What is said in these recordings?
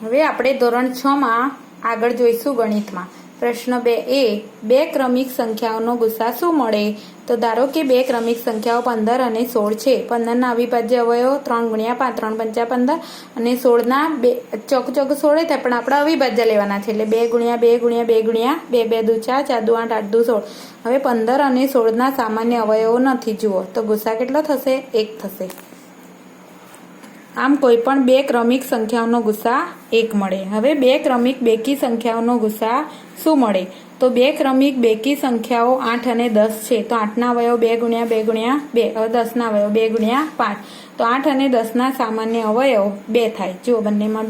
હવે આપણે ધોરણ 6 માં આગળ જોઈશું ગણિતમાં પ્રશ્ન 2a બે ક્રમિક સંખ્યાઓનો ગુસા શું મળે? તો ધારો કે બે ક્રમિક સંખ્યાઓ 15 અને 16 છે. 15 ના અવિભાજ્ય અવયવો 3 × 5 3 × 5 15 અને 16 ના ચોક 16 થાય, પણ આપણે અવિભાજ્ય લેવાના છે એટલે 2 × 2 × 2 × 2 2 2 4 4 2 8 8 2 16. હવે 15 અને 16 ના સામાન્ય અવયવો નથી. જુઓ તો ગુસા કેટલો થશે? 1 થશે. આમ કોઈ પણ બે ક્રમિક સંખ્યાઓનો ગુસા 1 મળે. હવે બે ક્રમિક બેકી સંખ્યાઓનો ગુસા શું મળે? તો બે ક્રમિક બેકી સંખ્યાઓ 8 અને 10 છે. તો 8 ના અવયવ 2 × 2 × 2. હવે 10 ના અવયવ 2 × 5. તો 8 અને 10 ના સામાન્ય અવયવ 2 થાય. જુઓ બંનેમાં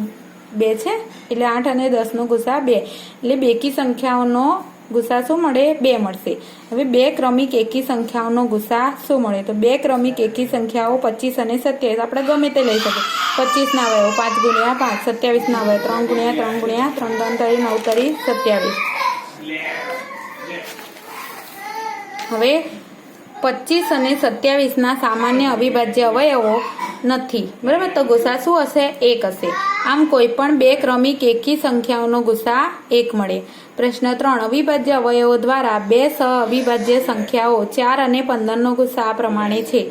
2 છે એટલે 8 અને 10 નો ગુસા 2. એટલે બેકી સંખ્યાઓનો ગુસા શું મળે? 2 મળશે. હવે બે ક્રમિક એકી સંખ્યાઓનો ગુસા શું મળે? તો બે ક્રમિક એકી સંખ્યાઓ 25 અને 27 આપણે ગમે તે લઈ શકીએ. 25 ના અવયવ 5 × 5, 27 ના અવયવ 3 × 3 × 3 3 તરી 9 તરી 27. હવે 25 અને 27 ના સામાન્ય અવિભાજ્ય અવયવો નથી, બરાબર? તો ગુસા શું હશે? 1 હશે. આમ કોઈ પણ બે ક્રમિક એકી સંખ્યાઓનો ગુસા 1 મળે. પ્રશ્ન 3 અવિભાજ્ય અવયવો દ્વારા બે સહ અવિભાજ્ય સંખ્યાઓ 4 અને 15 નો ગુસા આ પ્રમાણે છે.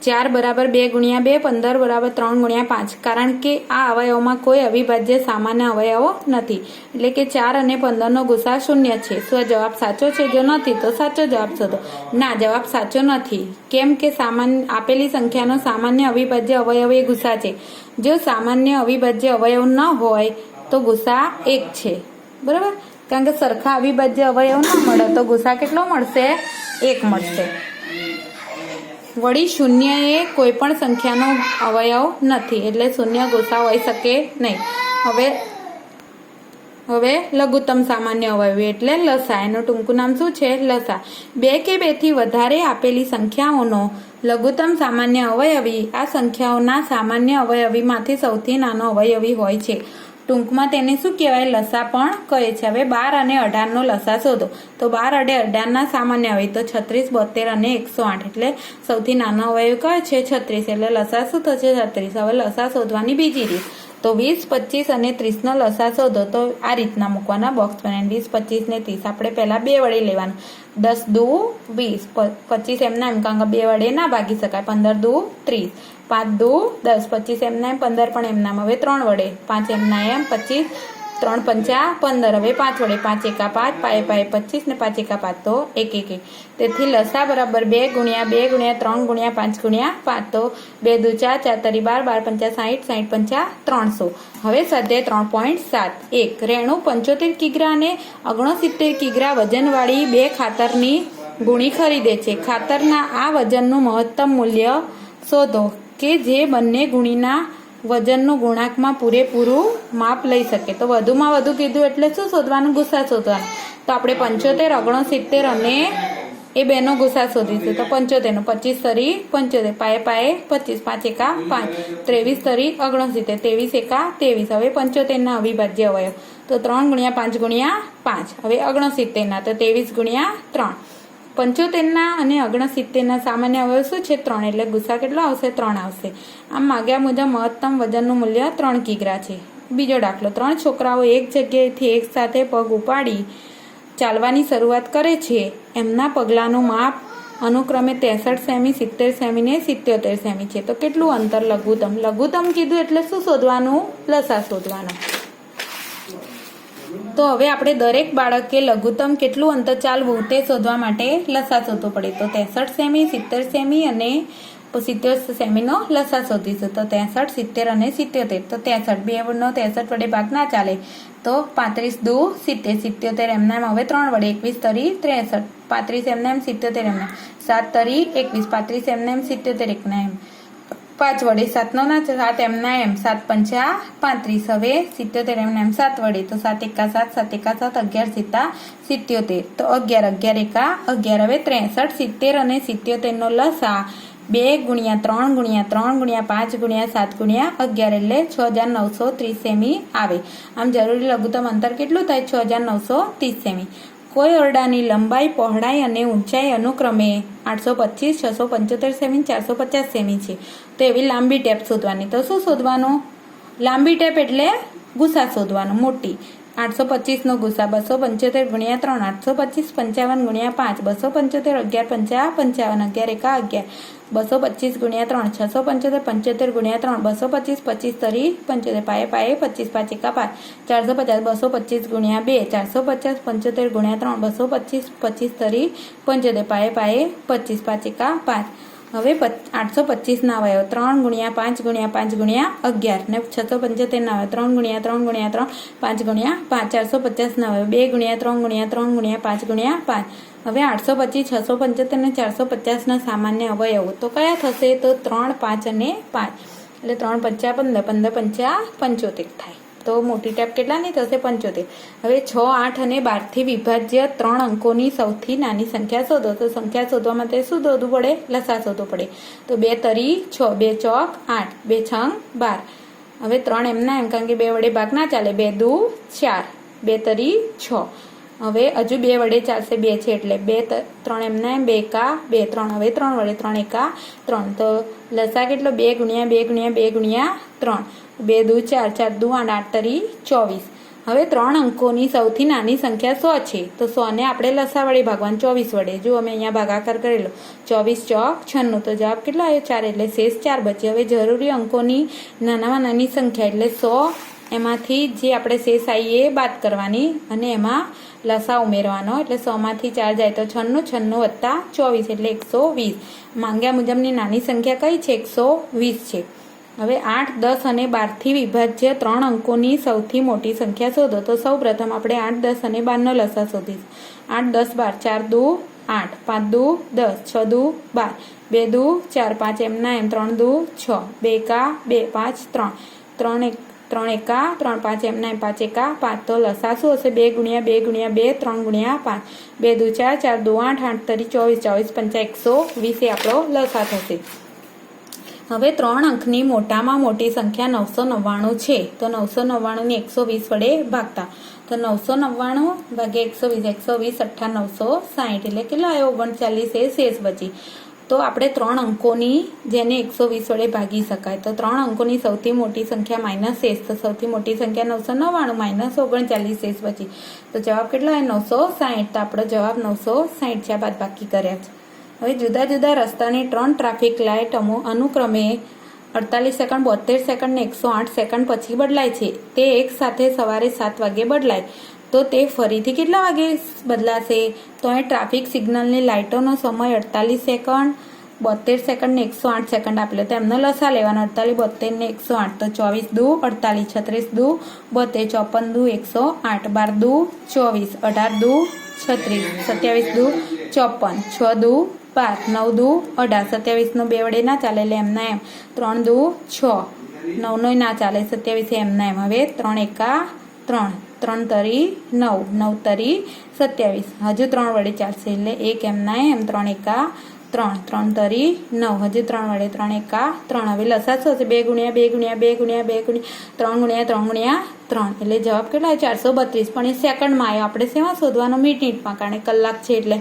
4 બરાબર 2 × 2, 15 બરાબર 3 × 5. કારણ કે આ અવયવોમાં કોઈ અવિભાજ્ય સામાન્ય અવયવો નથી, એટલે કે 4 અને 15 નો ગુસા 0 છે. શું જવાબ સાચો છે? જો નથી તો સાચો જવાબ શોધો. ના, જવાબ સાચો નથી. કેમ કે આપેલી સંખ્યાનો સામાન્ય અવિભાજ્ય અવયવ એ ગુસા છે. જો સામાન્ય અવિભાજ્ય અવયવ ન હોય તો ગુસા 1 છે, બરાબર? કારણ કે સરખા અવિભાજ્ય અવયવ ન મળે તો ગુસા કેટલો મળશે? 1 મળશે. વળી 0 એ કોઈ પણ સંખ્યાનો અવયવ નથી, એટલે 0 ગુસા હોઈ શકે નહીં. હવે લઘુત્તમ સામાન્ય અવયવ એટલે લસા. એનું ટૂંકું નામ શું છે? લસા. 2 કે 2 થી વધારે આપેલી સંખ્યાઓનો લઘુત્તમ સામાન્ય અવયવી આ સંખ્યાઓના સામાન્ય અવયવીમાંથી સૌથી નાનો અવયવી હોય છે. ટૂંકમાં તેને શું કહેવાય? લસા પણ કહે છે. હવે 12 અને 18 નો લસા શોધો. તો 12 અને 18 ના સામાન્ય અવયવ તો 36, 72 અને 108. એટલે સૌથી નાનો અવયવ કયો છે? 36. એટલે લસા શું થશે? 36. હવે લસા શોધવાની બીજી રીત. તો 20, 25 અને 30 નો લસા શોધો. તો આ રીતના મૂકવાના બોક્સ બનાવીને 20, 25 ને 30 આપણે પહેલા 2 વડે લેવાનું. 10 દુ 20, 25 એમના એમ, કારણ કે 2 વડે ના ભાગી શકાય. 15 દુ 30, 5 દુ 10, 25 એમના એમ, 15 પણ એમના. હવે 3 વડે 5 એમના એમ, 25 3 પંચા 15. હવે 5 વડે 5 એકા 5, પાએ પાએ 25 ને 5 એકા 5 તો 1 1 1. તેથી લસા બરાબર 2 × 2 × 3 × 5 × 5. તો 2 દુ 4, 4 તરી 12, 12 પંચા 60, 60 પંચા 300. હવે સ્વાધ્યાય 3.7 1 રેણુ 75 કિગ્રા અને 69 કિગ્રા વજનવાળી બે ખાતરની ગુણી ખરીદે છે. ખાતરના આ વજનનું મહત્તમ મૂલ્ય શોધો કે જે બંને ગુણીના વજનનું ગુણાંકમાં પૂરેપૂરું માપ લઈ શકે. તો વધુમાં વધુ કીધું એટલે શું શોધવાનું? ગુસા શોધવાનું. તો આપણે 75, 69 અને એ બેનો ગુસા શોધીશું. તો 75 નો 25 તરી 75, પાએ પાએ 25, 5 એકા 5, 23 તરી 69, 23 એકા 23. હવે 75 ના અવિભાજ્ય અવયવ તો 3 × 5 × 5. હવે 69 ના તો 23 × 3. 75 ના અને 69 ના સામાન્ય અવયવ શું છે? 3. એટલે ગુસા કેટલો આવશે? 3 આવશે. આમ માગ્યા મુજબ મહત્તમ વજનનું મૂલ્ય 3 કિગ્રા છે. બીજો દાખલો. 3 છોકરાઓ એક જગ્યાએથી એક સાથે પગ ઉપાડી ચાલવાની શરૂઆત કરે છે. એમના પગલાંનું માપ અનુક્રમે 63 સેમી, 70 સેમી ને 77 સેમી છે. તો કેટલું અંતર લઘુત્તમ? લઘુત્તમ કીધું એટલે શું શોધવાનું? લસા શોધવાનો. તો હવે આપણે દરેક બાળકે લઘુત્તમ કેટલું અંતર ચાલવું તે શોધવા માટે લસા શોધવું પડે. તો 63 સેમી, 70 સેમી અને 77 સેમીનો લસા શોધીશું. તો 63, 70 અને 77. તો 63 2 નો 63 વડે ભાગ ના ચાલે. તો 35 દુ 70, 77 એમના એમ. હવે 3 વડે 21 તરી 63, 35 એમના એમ, 77 એમના, 7 તરી 21, 35 એમના એમ, 77 એકના એમ. 5 વડે 7 નો ના 7 એમના એમ, 7 પંચા 35. હવે 77 એમના એમ 7 વડે તો 7 એકા 7, 7 એકા 7, 11 સીતા 77. તો 11, 11 એકા 11. હવે 63, 70 અને 77 નો લસા 2 × 3 × 3 × 5 × 7 × 11 એટલે 6930 સેમી આવે. આમ જરૂરી લઘુત્તમ અંતર કેટલું થાય? 6930 સેમી. કોઈ ઓરડાની લંબાઈ, પહોળાઈ અને ઊંચાઈ અનુક્રમે 825, 675 સેમી, 450 સેમી છે. તો એવી લાંબી ટેપ શોધવાની. તો શું શોધવાનું? લાંબી ટેપ એટલે ગુસા શોધવાનો મોટી 825 ગુસા 275 ગુણ્યા 3 825 55 ગુણ્યા 5 275 11 55 11 એકા 11 225 ગુણ્યા 3 675 75 ગુણ્યા 3 225 25 તરી 75 પાયે પાયે 25 5 એકા 5 450 225 ગુણ્યા 2 450 75 ગુણ્યા 3 225 25 તરી 75 પાયે પાયે 25 5 એકા 5 હવે 825 ના અવયવ 3 ગુણ્યા 5 ગુણ્યા 5 ગુણ્યા 11 ને 675 ના અવયવ 3 ગુણ્યા 3 ગુણ્યા 3 5 ગુણ્યા 5 450 ના અવયવ 2 ગુણ્યા 3 ગુણ્યા 3 ગુણ્યા 5 ગુણ્યા 5 હવે 825 675 અને 450 ના સામાન્ય અવયવો તો કયા થશે તો 3 5 અને 5 એટલે 3 5 15 15 5 75 થાય તો મોટી ટેપ કેટલાની થશે 75 હવે 6 8 અને 12 થી વિભાજ્ય 3 અંકોની સૌથી નાની સંખ્યા શોધો તો સંખ્યા શોધવા માટે શું શોધવું પડે લસા શોધવો પડે તો 2 તરી 6 2 ચોક 8 2 છંગ 12 હવે 3 એમના એમ કારણ કે 2 વડે ભાગ ના ચાલે 2 દુ 4 2 તરી 6 હવે હજુ 2 વડે ચાલશે 2 છે એટલે 2 3 એમના એમ 2 એકા 2 3 હવે 3 વડે 3 એકા 3 તો લસા કેટલો 2 ગુણ્યા 2 ગુણ્યા 2 ગુણ્યા 3 2 દુ 4 4 દુ 8 8 તરી 24 હવે 3 અંકોની સૌથી નાની સંખ્યા 100 છે તો 100 ને આપણે લસા વડે ભાગવાનું 24 વડે જો અમે અહીંયા ભાગાકાર કરેલો 24 ચોક 96 તો જવાબ કેટલો આવ્યો 4 એટલે શેષ 4 બચે હવે જરૂરી અંકોની નાનામાં નાની સંખ્યા એટલે 100 એમાંથી જે આપણે શેષ આવીએ બાદ કરવાની અને એમાં લસા ઉમેરવાનો એટલે 100 માંથી 4 જાય તો 96 96 વત્તા 24 એટલે 120 માંગ્યા મુજબની નાની સંખ્યા કઈ છે 120 છે હવે 8 10 અને 12 થી વિભાજ્ય 3 અંકોની સૌથી મોટી સંખ્યા શોધો તો સૌ પ્રથમ આપણે 8 10 અને 12 નો લસા શોધીશું 8 10 12 4 દુ 8 5 દુ 10 6 દુ 12 2 દુ 4 5 એમના એમ 3 દુ 6 2 એકા 2 5 3 3 એકા 3 5 એમના એમ 5 એકા 5 તો લસા શું હશે 2 ગુણ્યા 2 ગુણ્યા 2 3 ગુણ્યા 5 2 દુ 4 4 દુ 8 8 તરી 24 24 5 120 એ આપણો લસા થશે હવે 3 અંકની મોટામાં મોટી સંખ્યા 999 છે તો 999 ને 120 વડે ભાગતા તો 999 ભાગ્યા 120 960 એટલે કેટલો આવ્યો 39 એ શેષ બચી તો આપણે 3 અંકોની જેને 120 વડે ભાગી શકાય તો 3 અંકોની સૌથી મોટી સંખ્યા માઇનસ શેષ તો સૌથી મોટી સંખ્યા 999 માઇનસ 39 શેષ બચી તો જવાબ કેટલો આવે 960 તો આપણો જવાબ 960 છે બાદ બાકી કર્યા છે હવે જુદા જુદા રસ્તાની 3 ટ્રાફિક લાઇટ અનુક્રમે 48 સેકન્ડ 72 સેકન્ડ ને 108 સેકન્ડ પછી બદલાય છે તે એક સાથે સવારે 7 વાગે બદલાય તો તે ફરીથી કેટલા વાગે બદલાશે તો અહીં ટ્રાફિક સિગ્નલની લાઇટોનો સમય 48 સેકન્ડ 72 સેકન્ડ ને 108 સેકન્ડ આપેલો તો એમનો લસા લેવાનો 48 72 ને 108 તો 24 દુ 48 36 દુ 72 54 દુ 108 12 દુ 24 18 દુ 36 27 દુ 54 6 દુ 12 9 દુ 18 27 નો 2 વડે ના ચાલે એટલે એમના એમ 3 દુ 6 9 નો ના ચાલે 27 એમના એમ હવે 3 એકા 3 3 તરી 9 9 તરી 27 હજુ 3 વડે ચાલશે એટલે 1 એમના એમ 3 એકા 3 3 તરી 9 હજુ 3 વડે 3 એકા 3 હવે લસા શું હશે 2 ગુણ્યા 2 ગુણ્યા 2 ગુણ્યા 2 ગુણ્યા 3 ગુણ્યા 3 ગુણ્યા 3 એટલે જવાબ કેટલો આવે 432 પણ એ સેકન્ડમાં આવ્યો આપણે શેમાં શોધવાનો મિનિટમાં કારણ કલાક છે એટલે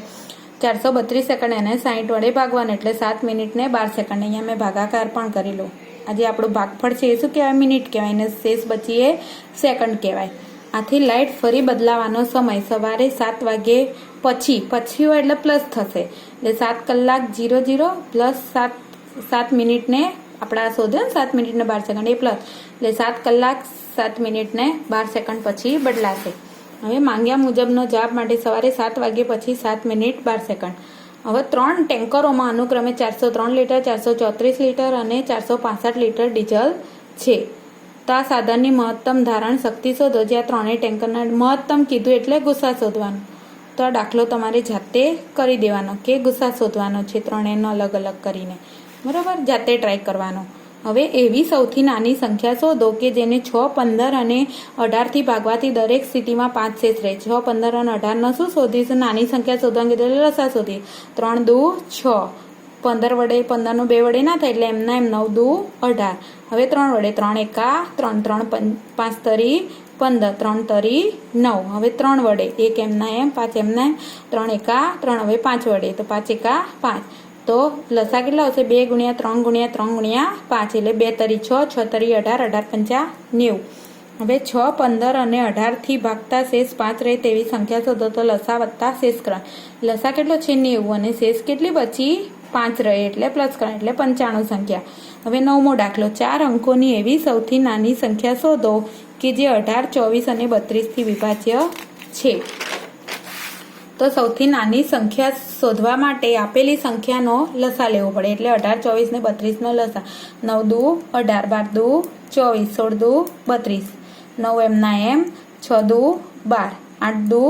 432 સેકન્ડ એને 60 વડે ભાગવાનું એટલે 7 મિનિટ ને 12 સેકન્ડ અહીંયા મેં ભાગાકાર પણ કરી લો આજે આપણું ભાગફળ છે એ શું કહેવાય મિનિટ કહેવાય ને શેષ બચી એ સેકન્ડ કહેવાય આથી લાઇટ ફરી બદલાવાનો સમય સવારે 7 વાગે પછી હોય એટલે પ્લસ થશે એટલે 7 કલાક 00 પ્લસ 7 મિનિટને આપણા શોધ્યો ને 7 મિનિટ ને 12 સેકન્ડ એ પ્લસ એટલે 7 કલાક 7 મિનિટ ને 12 સેકન્ડ પછી બદલાશે હવે માંગ્યા મુજબનો જવાબ માટે સવારે 7 વાગે પછી 7 મિનિટ 12 સેકન્ડ હવે 3 ટેન્કરોમાં અનુક્રમે 403 લીટર 434 લીટર અને 465 લીટર ડીઝલ છે તો આ સાધનની મહત્તમ ધારણ શક્તિ શોધો જ્યાં ત્રણેય ટેન્કરના મહત્તમ કીધું એટલે ગુસા શોધવાનો તો આ દાખલો તમારે જાતે કરી દેવાનો કે ગુસા શોધવાનો છે ત્રણેયનો અલગ અલગ કરીને બરાબર જાતે ટ્રાય કરવાનો હવે એવી સૌથી નાની સંખ્યા શોધો કે જેને 6 15 અને 18 થી ભાગવાથી દરેક સ્થિતિમાં 5 શેષ રહે 6 15 અને 18 નો શું શોધીશું નાની સંખ્યા શોધવાની કીધું એટલે લસા શોધીએ 3 દુ 6 15 વડે 15 નું 2 વડે ના થાય એટલે એમના એમ 9 દુ 18 હવે 3 વડે 3 એકા 3 3 5 તરી 15 3 તરી 9 હવે 3 વડે 1 એમના એમ 5 એમના એમ 3 એકા 3 હવે 5 વડે તો 5 એકા 5 તો લસા કેટલા આવશે 2 ગુણ્યા 3 ગુણ્યા 3 ગુણ્યા 5 એટલે 2 તરી 6 6 તરી 18 18 5 90 હવે 6, 15 અને 18 ભાગતા શેષ 5 રહે તેવી સંખ્યા શોધો. તો લસા વત્તા શેષ કરવા. લસા કેટલો છે 90 અને શેષ કેટલી બચી 5 રહે એટલે પ્લસ કરવા એટલે 95 સંખ્યા. હવે 9મો દાખલો. 4 અંકોની એવી સૌથી નાની સંખ્યા શોધો કે જે 18, 24 અને 32 થી વિભાજ્ય છે. તો સૌથી નાની સંખ્યા શોધવા માટે આપેલી સંખ્યાનો લસા લેવો પડે એટલે 18, 24 ને 32 નો લસા. 9 દુ 18, 12 દુ 24, 16 દુ 32, 9 એમના એમ, 6 દુ 12, 8 દુ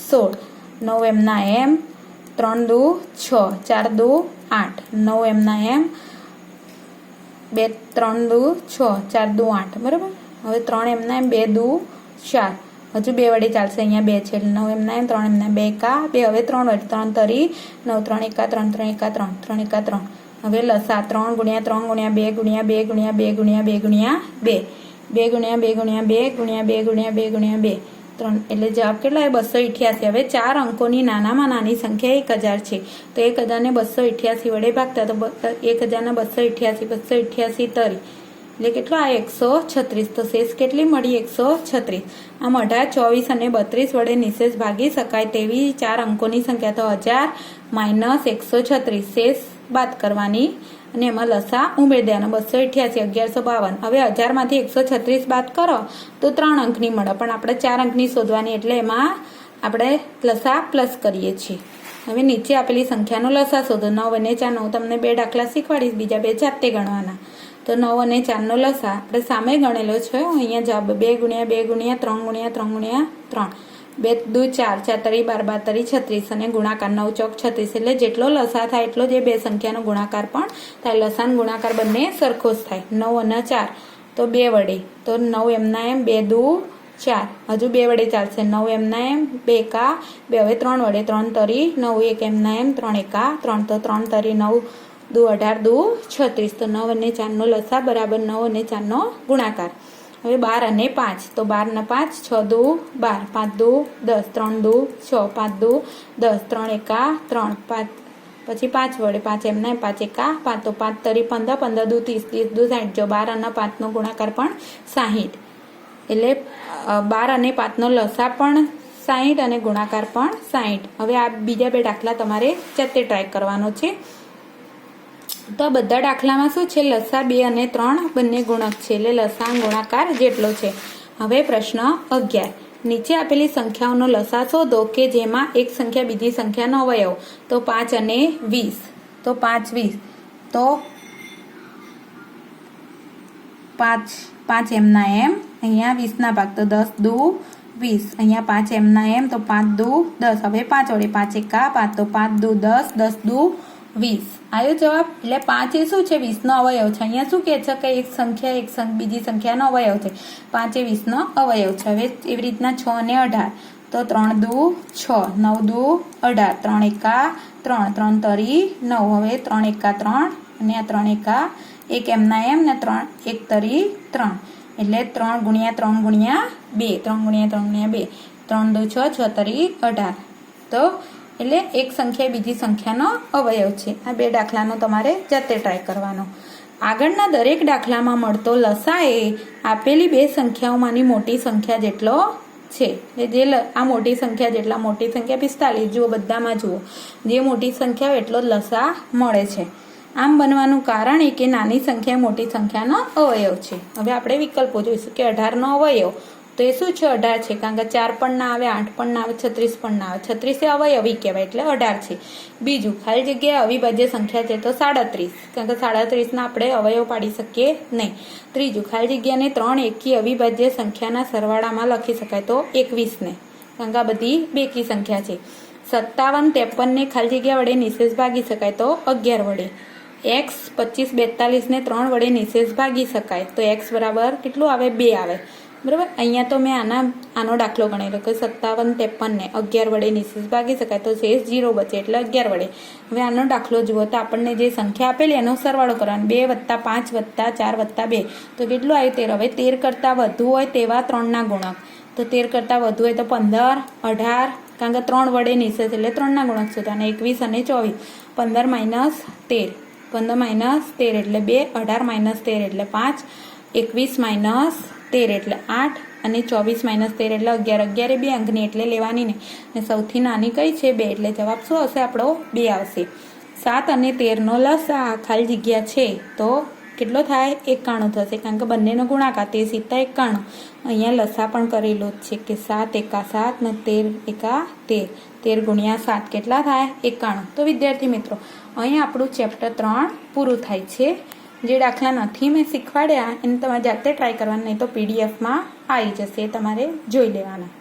16, 9 એમના એમ, 3 દુ 6, 4 દુ 8, 9 એમના એમ, 2 3 દુ 6, 4 દુ 8. બરાબર. હવે 3 એમના એમ, 2 દુ 4, હજુ 2 વડે ચાલશે, અહીંયા 2 છે એટલે 9 એમના એમ, 3 એમના 2 એકા 2, હવે 3 વડે 3 તરી 9, 3 એકા 3, 3 એકા 3, 3 એકા 3. હવે લસા 3 ગુણ્યા 3 ગુણ્યા 2 ગુણ્યા 2 ગુણ્યા 2 ગુણ્યા 2 ગુણ્યા 2, 2 ગુણ્યા 2 ગુણ્યા 2 ગુણ્યા 2 ગુણ્યા 2 ગુણ્યા 2, 3 એટલે જવાબ કેટલો આવે 288. હવે 4 અંકોની નાનામાં નાની સંખ્યા 1000 છે. તો 1000 ને 288 વડે ભાગતા તો 1000 ને 288, 288 તરી એટલે કેટલો આ 136. તો શેષ કેટલી મળી 136. આમ 18, 24 અને 32 વડે નિશેષ ભાગી શકાય તેવી 4 અંકોની સંખ્યા. તો 1000 માઇનસ 136 શેષ બાદ કરવાની અને એમાં લસા ઉમેરી દેવાનો. 288, 1152. હવે 1000 માંથી 136 બાદ કરો તો 3 અંકની મળે, પણ આપણે 4 અંકની શોધવાની એટલે એમાં આપણે લસા પ્લસ કરીએ છીએ. હવે નીચે આપેલી સંખ્યાનો લસા શોધો. 9 અને 4. હું તમને 2 દાખલા શીખવાડીશ, બીજા 2 જાતે ગણવાના. તો 9 અને 4 નો લસા આપણે સામે ગણેલો છે. અહીંયા જવાબ 2 ગુણ્યા 2 ગુણ્યા 3 ગુણ્યા 3 ગુણ્યા 3, 2 દુ 4, 4 તરી 12, 12 તરી 36 અને ગુણાકાર 9 ચોક 36. એટલે જેટલો લસા થાય એટલો જ 2 સંખ્યાનો ગુણાકાર પણ થાય. લસાનો ગુણાકાર બંને સરખો જ થાય. 9 અને 4 તો 2 વડે, તો 9 એમના એમ, 2 દુ 4, હજુ 2 વડે ચાલશે. 9 એમના એમ, 2 એકા 2, હવે 3 વડે 3 તરી 9, 1 એમના એમ, 3 એકા 3, તો 3 તરી 9 દુ 18 દુ 36. તો 9 અને 4 નો લસા બરાબર 9 અને 4 નો ગુણાકાર. હવે 12 અને 5. તો 12 ને 5, 6 દુ 12, 5 દુ 10, 3 દુ 6, 5 દુ 10, 3 એકા 3, 5 પછી 5 વડે 5 એમના 5 એકા 5, તો 5 તરી 15, 15 દુ 30, 30 દુ 60. જો 12 અને 5 નો ગુણાકાર પણ 60. એટલે 12 અને 5 નો લસા પણ 60 અને ગુણાકાર પણ 60. હવે આ બીજા 2 દાખલા તમારે જાતે ટ્રાય કરવાનો છે. તો આ બધા દાખલામાં શું છે, લસા 2 અને 3 બંને ગુણક છે એટલે લસા ગુણાકાર જેટલો છે. હવે પ્રશ્ન 11. નીચે આપેલી સંખ્યાઓનો લસા શોધો કે જેમાં એક સંખ્યા બીજી સંખ્યાનો અવયવ. તો 5 અને 20. તો 5 20, તો 5 એમના એમ, અહીંયા 20 ના ભાગ, તો 10 દુ 20, અહીંયા 5 એમના એમ, તો 5 દુ 10, હવે 5 વડે 5 એકા 5, તો 5 દુ 10, 10 દુ 20 આવ્યો જવાબ. એટલે 5 એ શું છે 20 નો અવયવ છે. અહીંયા શું કહે છે કે એક સંખ્યા બીજી સંખ્યાનો અવયવ છે. 5 એ 20 નો અવયવ છે. હવે એવી રીતના 6 અને 18. તો 3 દુ 6, 9 દુ 18, 3 એકા 3, 3 તરી 9, હવે 3 એકા 3 અને આ 3 એકા 1 એમના એમ ને 3 1 તરી 3 એટલે 3 ગુણ્યા 3 ગુણ્યા 2, 3 ગુણ્યા 3 ગુણ્યા 2, 3 દુ 6, 6 તરી 18. તો એટલે એક સંખ્યા બીજી સંખ્યાનો અવયવ છે. આ 2 દાખલાનો તમારે જાતે ટ્રાય કરવાનો. આગળના દરેક દાખલામાં મળતો લસા એ આપેલી 2 સંખ્યાઓમાંની મોટી સંખ્યા જેટલો છે. જે આ મોટી સંખ્યા જેટલા, મોટી સંખ્યા 45, જુઓ બધામાં જુઓ, જે મોટી સંખ્યા હોય એટલો જ લસા મળે છે. આમ બનવાનું કારણ એ કે નાની સંખ્યા મોટી સંખ્યાનો અવયવ છે. હવે આપણે વિકલ્પો જોઈશું કે 18 નો અવયવ તો એ શું છે 18 છે, કારણ કે 4 પણ ના આવે, 8 પણ ના આવે, 36 પણ ના આવે. 36 એ અવયવી કહેવાય એટલે 18 છે. બીજું ખાલી જગ્યાએ અવિભાજ્ય સંખ્યા છે તો 37, કારણ કે 37 ના આપણે અવયવ પાડી શકીએ નહીં. ત્રીજું ખાલી જગ્યાને 3 એકી અવિભાજ્ય સંખ્યાના સરવાળામાં લખી શકાય તો 21 ને, કારણ કે આ બધી બેકી સંખ્યા છે. 57, 53 ને ખાલી જગ્યા વડે નિશેષ ભાગી શકાય તો 11 વડે. x 25, 42 ને 3 વડે નિશેષ ભાગી શકાય તો x બરાબર કેટલું આવે 2 આવે. બરાબર. અહીંયા તો મેં આનો દાખલો ગણેલો કે 57, 53 ને 11 વડે નિશેષ ભાગી શકાય તો શેષ 0 બચે એટલે 11 વડે. હવે આનો દાખલો જુઓ તો આપણને જે સંખ્યા આપેલી એનો સરવાળો કરવાનો. 2 + 5 + 4 + 2 તો કેટલું આવ્યું 13. હવે 13 કરતાં વધુ હોય તેવા 3 ના ગુણક. તો 13 કરતાં વધુ હોય તો 15, 18, કારણ કે 3 વડે નિશેષ એટલે 3 ના ગુણક શોધવાના. 21 અને 24. 15 - 13, 15 - 13 એટલે 2, 18 - 13 એટલે 5, 21 - 13 એટલે 8 અને 24 - 13 એટલે 11. 11 એ 2 અંકની એટલે લેવાની ને. અને સૌથી નાની કઈ છે? 2. એટલે જવાબ શું આવશે આપણો? 2 આવશે. 7 અને 13 નો લસા ખાલી જગ્યા છે તો કેટલો થાય? 91 થશે, કારણ કે બંનેનો ગુણાકાર 13 × 71. અહીંયા લસા પણ કરેલો જ છે કે 7 × 7 ને 13 × 13. 13 × 7 કેટલા થાય? 91. તો વિદ્યાર્થી મિત્રો, અહીં આપણું ચેપ્ટર 3 પૂરું થાય છે. જે દાખલા નથી મેં શીખવાડ્યા એને તમારે જાતે ટ્રાય કરવાના, નહીં તો પીડીએફમાં આવી જશે, તમારે જોઈ લેવાના.